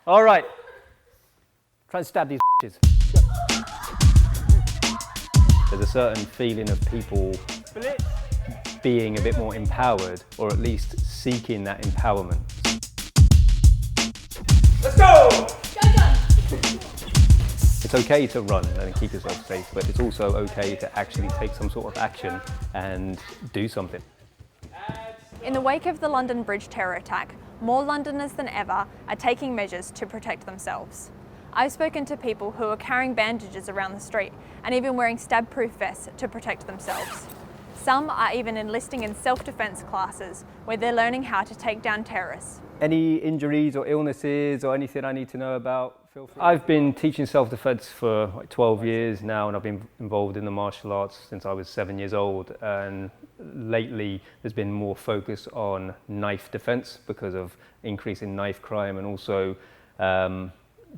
All right. Try and stab these bitches. There's a certain feeling of people being a bit more empowered, or at least seeking that empowerment. Let's go! It's okay to run and keep yourself safe, but it's also okay to actually take some sort of action and do something. In the wake of the London Bridge terror attack, more Londoners than ever are taking measures to protect themselves. I've spoken to people who are carrying bandages around the street and even wearing stab-proof vests to protect themselves. Some are even enlisting in self-defense classes where they're learning how to take down terrorists. Any injuries or illnesses or anything I need to know about, feel free. I've been teaching self-defense for like 12 years now, and I've been involved in the martial arts since I was 7 years old. And lately there's been more focus on knife defense because of increase in knife crime and also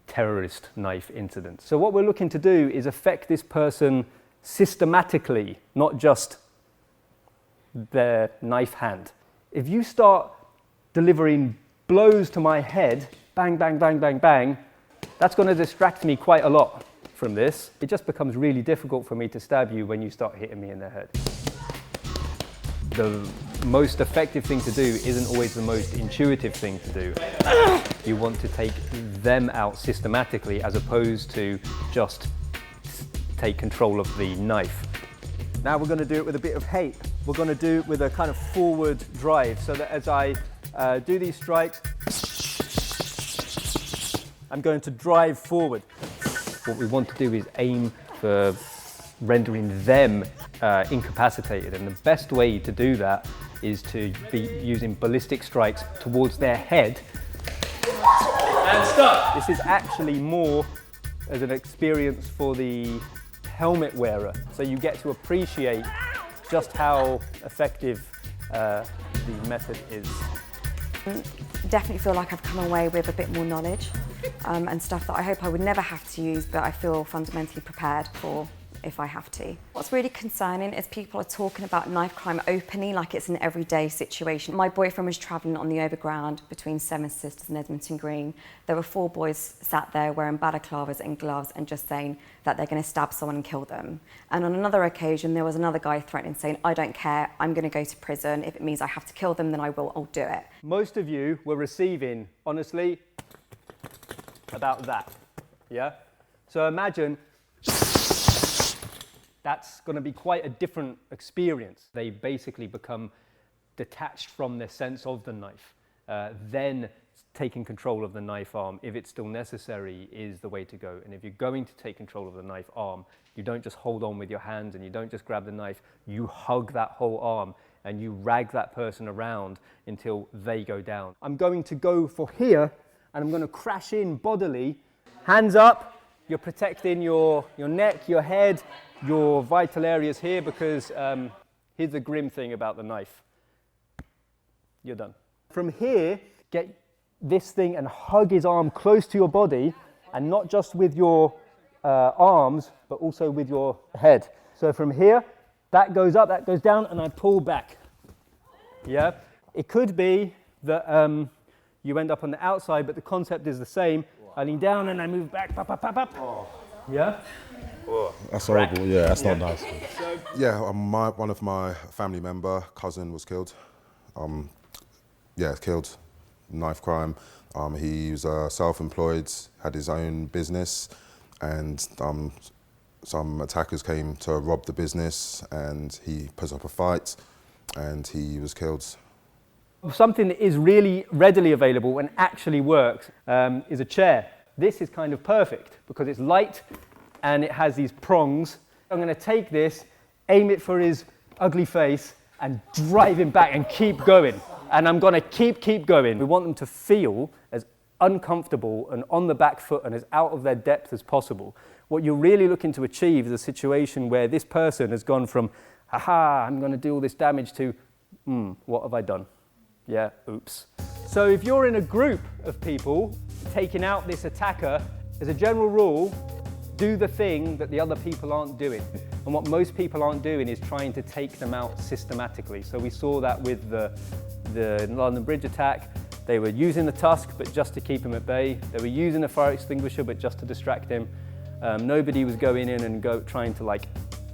terrorist knife incidents. So what we're looking to do is affect this person systematically, not just their knife hand. If you start delivering blows to my head, bang, bang, bang, bang, bang, that's going to distract me quite a lot from this. It just becomes really difficult for me to stab you when you start hitting me in the head. The most effective thing to do isn't always the most intuitive thing to do. You want to take them out systematically as opposed to just take control of the knife. Now we're going to do it with a bit of hate. We're going to do it with a kind of forward drive so that as I do these strikes, I'm going to drive forward. What we want to do is aim for rendering them incapacitated, and the best way to do that is to be using ballistic strikes towards their head. And stop! This is actually more as an experience for the helmet wearer, so you get to appreciate just how effective the method is. Definitely feel like I've come away with a bit more knowledge and stuff that I hope I would never have to use, but I feel fundamentally prepared for if I have to. What's really concerning is people are talking about knife crime openly like it's an everyday situation. My boyfriend was travelling on the overground between Seven Sisters and Edmonton Green. There were 4 boys sat there wearing balaclavas and gloves and just saying that they're going to stab someone and kill them. And on another occasion, there was another guy threatening, saying, I don't care, I'm going to go to prison. If it means I have to kill them, then I will, I'll do it. Most of you were receiving, honestly, about that, yeah? So imagine that's going to be quite a different experience. They basically become detached from their sense of the knife. Then taking control of the knife arm, if it's still necessary, is the way to go. And if you're going to take control of the knife arm, you don't just hold on with your hands and you don't just grab the knife, you hug that whole arm and you rag that person around until they go down. I'm going to go for here and I'm going to crash in bodily. Hands up, you're protecting your neck, your head, your vital areas here, because here's the grim thing about the knife. You're done. From here, get this thing and hug his arm close to your body, and not just with your arms, but also with your head. So from here, that goes up, that goes down, and I pull back. Yeah? It could be that you end up on the outside, but the concept is the same. I lean down and I move back, pop, pop, pop, pop. Oh. Yeah? Oh, that's horrible. Yeah, that's not nice. Yeah, one of my family member, cousin, was killed. Killed. Knife crime. He was self-employed, had his own business, and some attackers came to rob the business, and he put up a fight, and he was killed. Something that is really readily available and actually works is a chair. This is kind of perfect because it's light and it has these prongs. I'm going to take this, aim it for his ugly face and drive him back and keep going. And I'm going to keep going. We want them to feel as uncomfortable and on the back foot and as out of their depth as possible. What you're really looking to achieve is a situation where this person has gone from, haha, I'm going to do all this damage, to, what have I done? Yeah, oops. So if you're in a group of people taking out this attacker, as a general rule, do the thing that the other people aren't doing. And what most people aren't doing is trying to take them out systematically. So we saw that with the London Bridge attack. They were using the tusk, but just to keep him at bay. They were using a fire extinguisher, but just to distract him. Nobody was going in and trying to like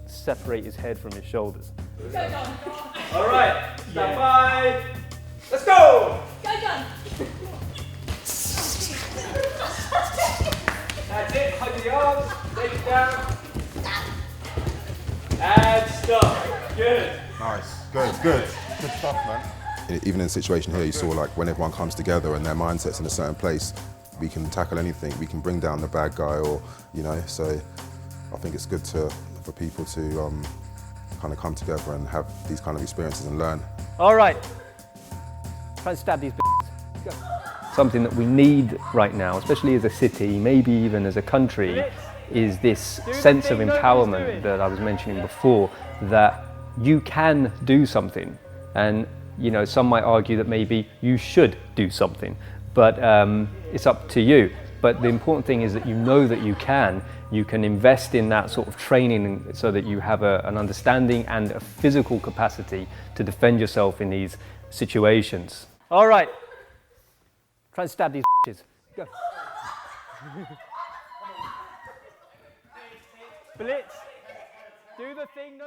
separate his head from his shoulders. All right, stand by. Let's go! Go, John! That's it, hug the arms, take it down. And stop. Good. Nice, good stuff, man. Even in the situation here, you saw like when everyone comes together and their mindset's in a certain place, we can tackle anything. We can bring down the bad guy, or So I think it's good for people to kind of come together and have these kind of experiences and learn. All right. Try and stab these b****s. Go. Something that we need right now, especially as a city, maybe even as a country, is this sense of empowerment that I was mentioning before, that you can do something. And some might argue that maybe you should do something, but it's up to you. But the important thing is that you know that you can invest in that sort of training so that you have an understanding and a physical capacity to defend yourself in these situations. All right, try and stab these bitches. Go. Blitz, do the thing. No.